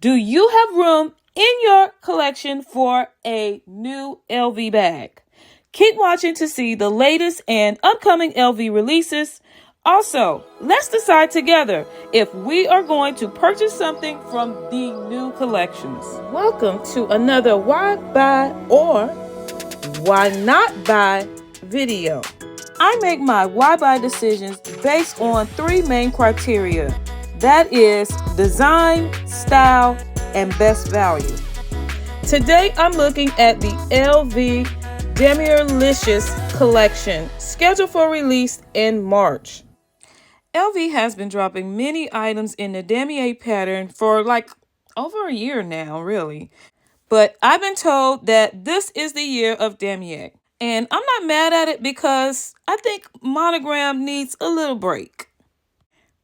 Do you have room in your collection for a new LV bag? Keep watching to see the latest and upcoming LV releases. Also, let's decide together if we are going to purchase something from the new collections. Welcome to another Why Buy or Why Not Buy video. I make my why buy decisions based on three main criteria. That is design, style, and best value. Today I'm looking at the LV Demirlicious collection, scheduled for release in March. LV has been dropping many items in the damier pattern for like over a year now, really. But I've been told that this is the year of damier. And I'm not mad at it because I think monogram needs a little break.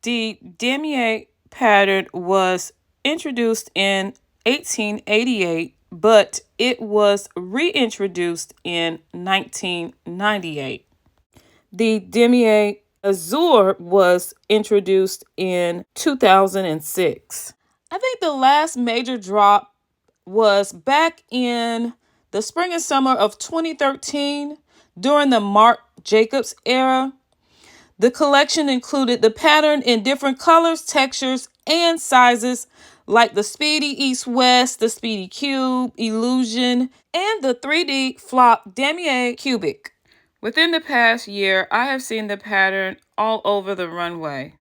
The damier pattern was introduced in 1888, but it was reintroduced in 1998. The damier azure was introduced in 2006. I think the last major drop was back in the spring and summer of 2013 during the Marc Jacobs era. The collection included the pattern in different colors, textures, and sizes like the Speedy East-West, the Speedy Cube, Illusion, and the 3D Flop Damier Cubic. Within the past year, I have seen the pattern all over the runway.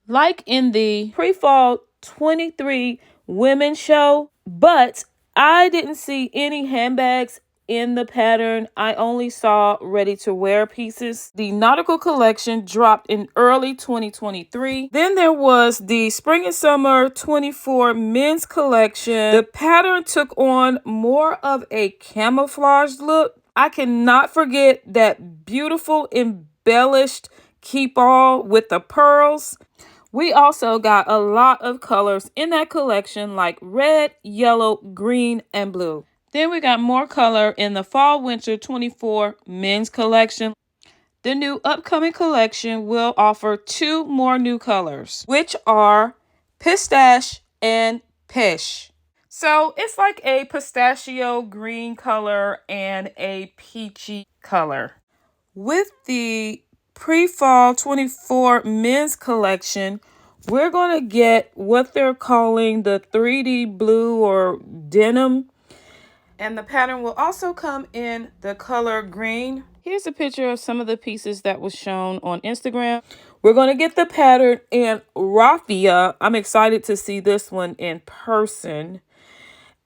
Like in the pre-fall 23 women's show, but I didn't see any handbags in the pattern. I only saw ready-to-wear pieces. The nautical collection dropped in early 2023. Then there was the spring and summer 24 men's collection. The pattern took on more of a camouflage look. I cannot forget that beautiful embellished keep all with the pearls. We also got a lot of colors in that collection like red, yellow, green, and blue. Then we got more color in the fall winter 24 men's collection. The new upcoming collection will offer two more new colors, which are pistache and peach. So it's like a pistachio green color and a peachy color. With the pre-fall 24 men's collection, we're going to get what they're calling the 3D blue or denim. And the pattern will also come in the color green. Here's a picture of some of the pieces that was shown on Instagram. We're going to get the pattern in raffia. I'm excited to see this one in person.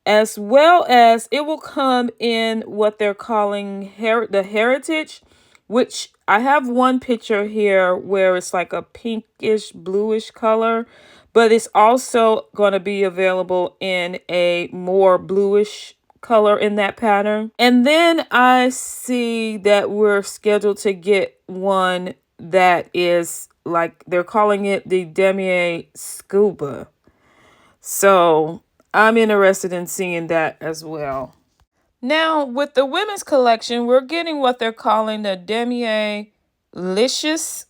As well as it will come in what they're calling the heritage, which I have one picture here where it's like a pinkish bluish color, but it's also going to be available in a more bluish color in that pattern. And then I see that we're scheduled to get one that is like they're calling it the damier scuba. So I'm interested in seeing that as well. Now, with the women's collection, we're getting what they're calling the Demirlicious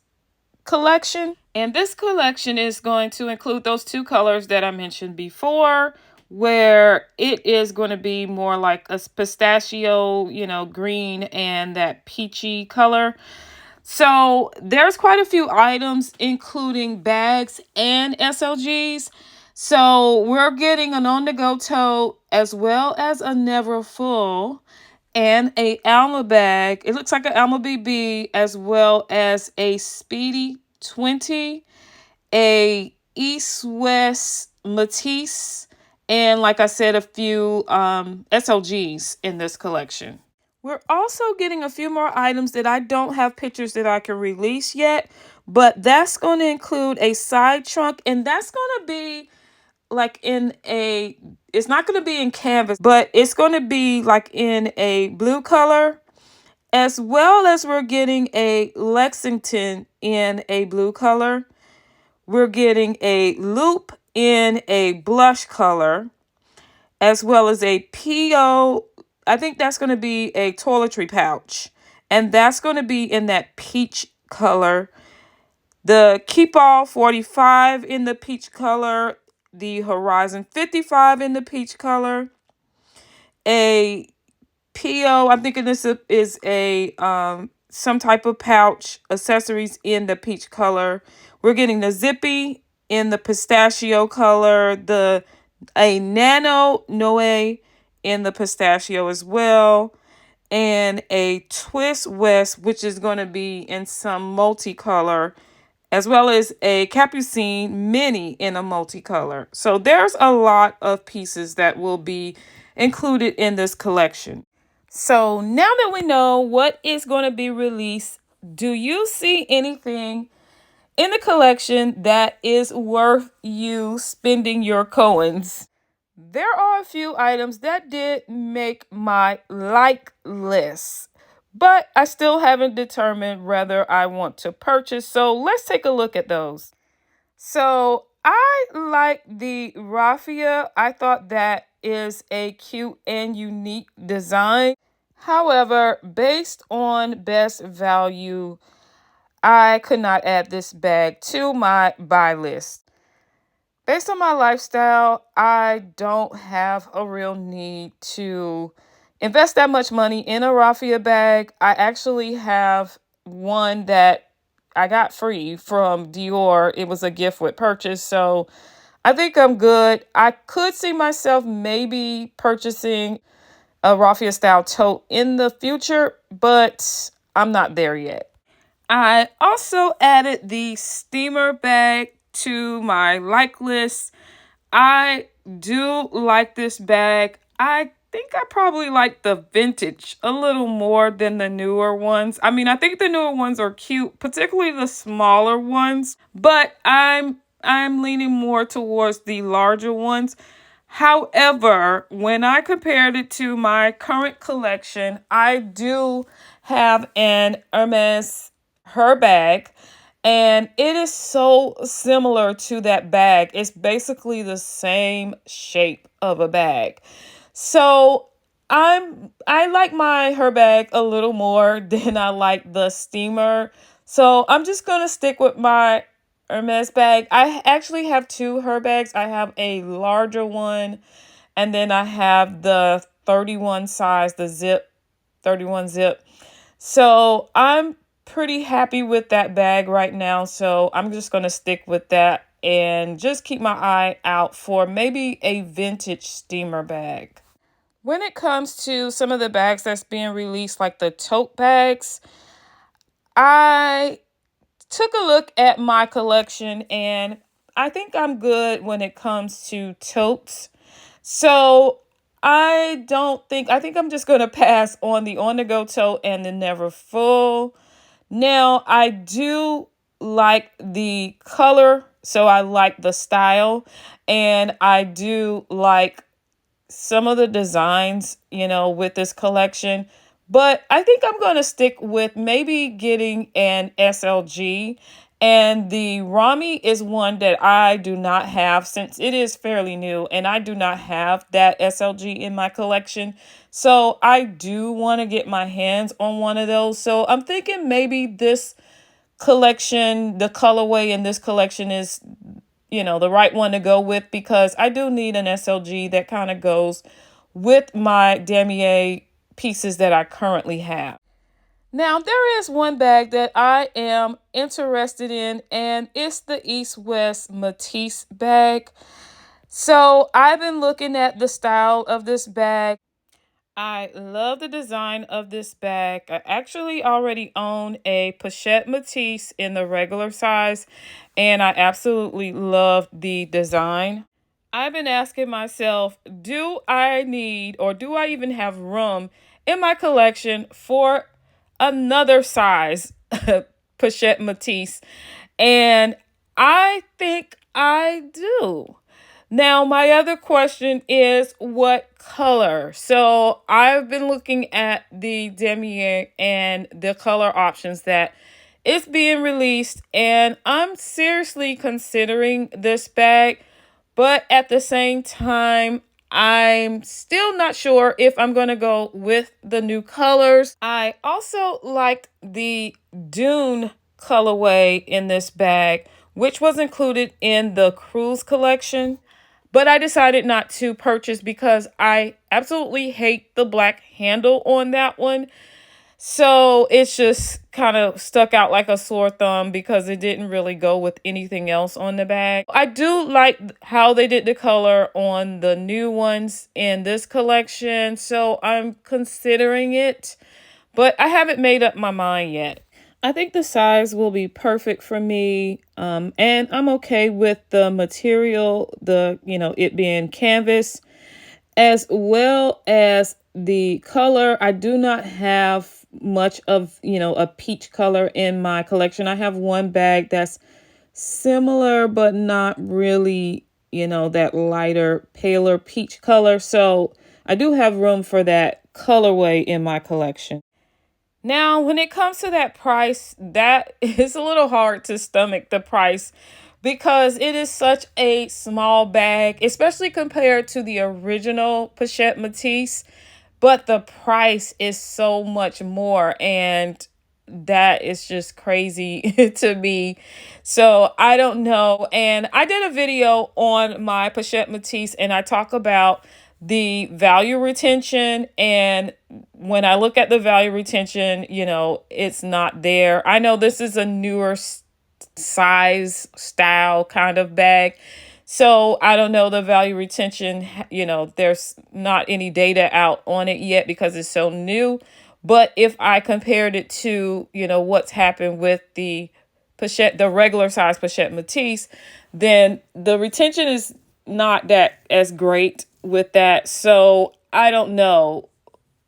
collection. And this collection is going to include those two colors that I mentioned before, where it is going to be more like a pistachio, green and that peachy color. So there's quite a few items, including bags and SLGs. So we're getting an on-the-go tote as well as a neverfull and a Alma bag. It looks like an Alma BB as well as a Speedy 20, a East-West Matise, and like I said, a few SLGs in this collection. We're also getting a few more items that I don't have pictures that I can release yet, but that's going to include a side trunk, and that's going to be like it's not going to be in canvas, but it's going to be like in a blue color, as well as we're getting a Lexington in a blue color. We're getting a loop in a blush color, as well as a PO. I think that's going to be a toiletry pouch, and that's going to be in that peach color. The Keep All 45 in the peach color, the Horizon 55 in the peach color, a PO, I'm thinking this is a some type of pouch accessories in the peach color. We're getting the zippy in the pistachio color, a nano noe in the pistachio as well, and a twist west, which is going to be in some multicolor, as well as a capucine mini in a multicolor. So there's a lot of pieces that will be included in this collection. So now that we know what is going to be released, do you see anything in the collection that is worth you spending your coins? There are a few items that did make my like list, but I still haven't determined whether I want to purchase. So let's take a look at those. So I like the raffia. I thought that is a cute and unique design. However, based on best value, I could not add this bag to my buy list. Based on my lifestyle, I don't have a real need to invest that much money in a raffia bag. I actually have one that I got free from Dior. It was a gift with purchase, so I think I'm good. I could see myself maybe purchasing a raffia style tote in the future, but I'm not there yet. I also added the steamer bag to my like list. I do like this bag. I think I probably like the vintage a little more than the newer ones. I mean, I think the newer ones are cute, particularly the smaller ones, but I'm leaning more towards the larger ones. However, when I compared it to my current collection, I do have an Hermes her bag, and it is so similar to that bag. It's basically the same shape of a bag. So I like my her bag a little more than I like the steamer. So I'm just gonna stick with my Hermes bag. I actually have two her bags. I have a larger one, and then I have the 31 size, the zip, 31 zip. So I'm pretty happy with that bag right now. So I'm just going to stick with that and just keep my eye out for maybe a vintage steamer bag. When it comes to some of the bags that's being released, like the tote bags, I took a look at my collection and I think I'm good when it comes to totes. So I think I'm just going to pass on the on-the-go tote and the neverfull. Now, I do like the color, so I like the style, and I do like some of the designs, with this collection. But I think I'm going to stick with maybe getting an SLG. And the Rami is one that I do not have since it is fairly new. And I do not have that SLG in my collection. So I do want to get my hands on one of those. So I'm thinking maybe this collection, the colorway in this collection is the right one to go with, because I do need an SLG that kind of goes with my damier pieces that I currently have. Now, there is one bag that I am interested in, and it's the East West Matise bag. So I've been looking at the style of this bag. I love the design of this bag. I actually already own a pochette Matisse in the regular size, and I absolutely love the design. I've been asking myself, do I need, or do I even have room in my collection for another size pochette Matisse? And I think I do. Now, my other question is what color? So I've been looking at the damier and the color options that is being released, and I'm seriously considering this bag, but at the same time, I'm still not sure if I'm going to go with the new colors. I also liked the Dune colorway in this bag, which was included in the cruise collection. but I decided not to purchase because I absolutely hate the black handle on that one. So it's just kind of stuck out like a sore thumb because it didn't really go with anything else on the bag. I do like how they did the color on the new ones in this collection, so I'm considering it, but I haven't made up my mind yet. I think the size will be perfect for me, and I'm okay with the material, it being canvas, as well as the color. I do not have much of, a peach color in my collection. I have one bag that's similar, but not really, that lighter, paler peach color. So I do have room for that colorway in my collection. Now, when it comes to that price, that is a little hard to stomach the price because it is such a small bag, especially compared to the original Pochette Matisse. But the price is so much more, and that is just crazy to me. So I don't know. And I did a video on my Pochette Matisse, and I talk about the value retention. And when I look at the value retention, it's not there. I know this is a newer size, style kind of bag. So I don't know the value retention, there's not any data out on it yet because it's so new. But if I compared it to, what's happened with the Pochette, the regular size Pochette Matisse, then the retention is not that as great with that. So I don't know.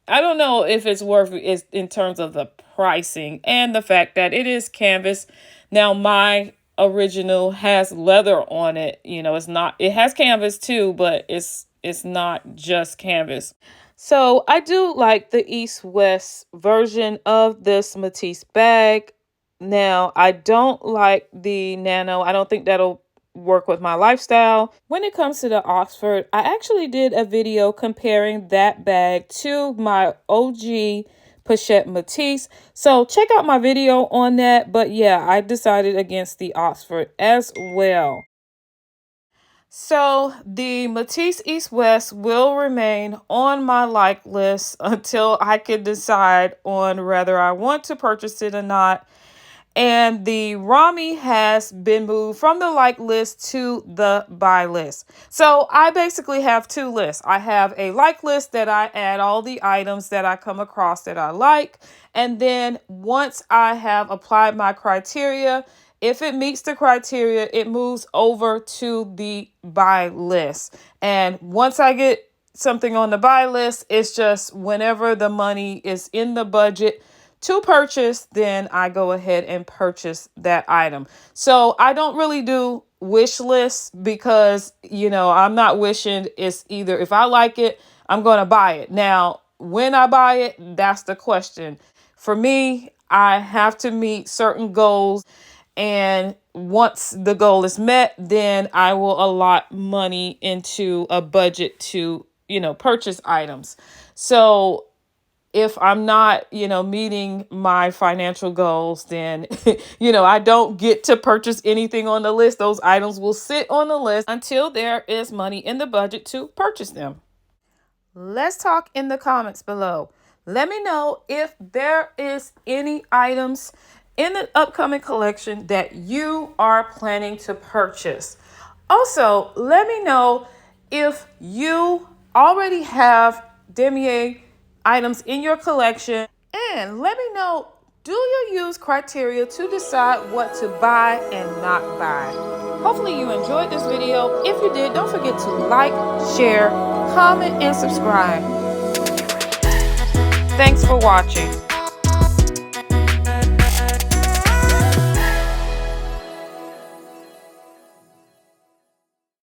I don't know if it's worth it in terms of the pricing and the fact that it is canvas. Now, my original has leather on it. It has canvas too, but it's not just canvas. So I do like the East-West version of this Matisse bag. Now, I don't like the Nano. I don't think that'll work with my lifestyle. When it comes to the Oxford, I actually did a video comparing that bag to my OG Pochette Matisse. So check out my video on that. But yeah, I decided against the Oxford as well. So the Matisse East-West will remain on my like list until I can decide on whether I want to purchase it or not. And the Rami has been moved from the like list to the buy list. So I basically have two lists. I have a like list that I add all the items that I come across that I like. And then once I have applied my criteria, if it meets the criteria, it moves over to the buy list. And once I get something on the buy list, it's just whenever the money is in the budget to purchase, then I go ahead and purchase that item. So I don't really do wish lists because, I'm not wishing. It's either if I like it, I'm going to buy it. Now, when I buy it, that's the question. For me, I have to meet certain goals. And once the goal is met, then I will allot money into a budget to, purchase items. So if I'm not, meeting my financial goals, then, I don't get to purchase anything on the list. Those items will sit on the list until there is money in the budget to purchase them. Let's talk in the comments below. Let me know if there is any items in the upcoming collection that you are planning to purchase. Also, let me know if you already have damier items in your collection, and let me know, do you use criteria to decide what to buy and not buy? Hopefully you enjoyed this video. If you did, don't forget to like, share, comment, and subscribe. Thanks for watching.